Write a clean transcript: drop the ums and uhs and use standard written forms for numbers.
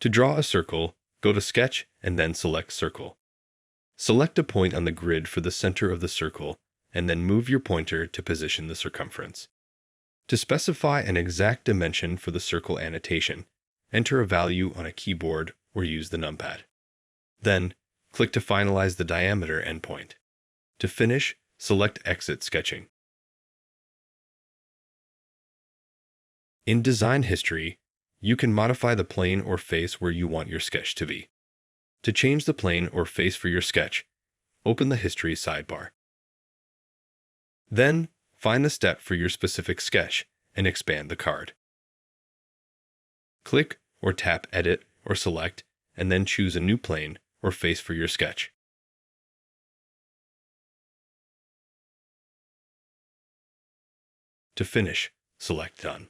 To draw a circle, go to Sketch and then select Circle. Select a point on the grid for the center of the circle and then move your pointer to position the circumference. To specify an exact dimension for the circle annotation, enter a value on a keyboard or use the numpad. Then, click to finalize the diameter endpoint. To finish, select Exit Sketching. In Design History, you can modify the plane or face where you want your sketch to be. To change the plane or face for your sketch, open the History sidebar. Then, find the step for your specific sketch and expand the card. Click or tap Edit or Select, and then choose a new plane or face for your sketch. To finish, select Done.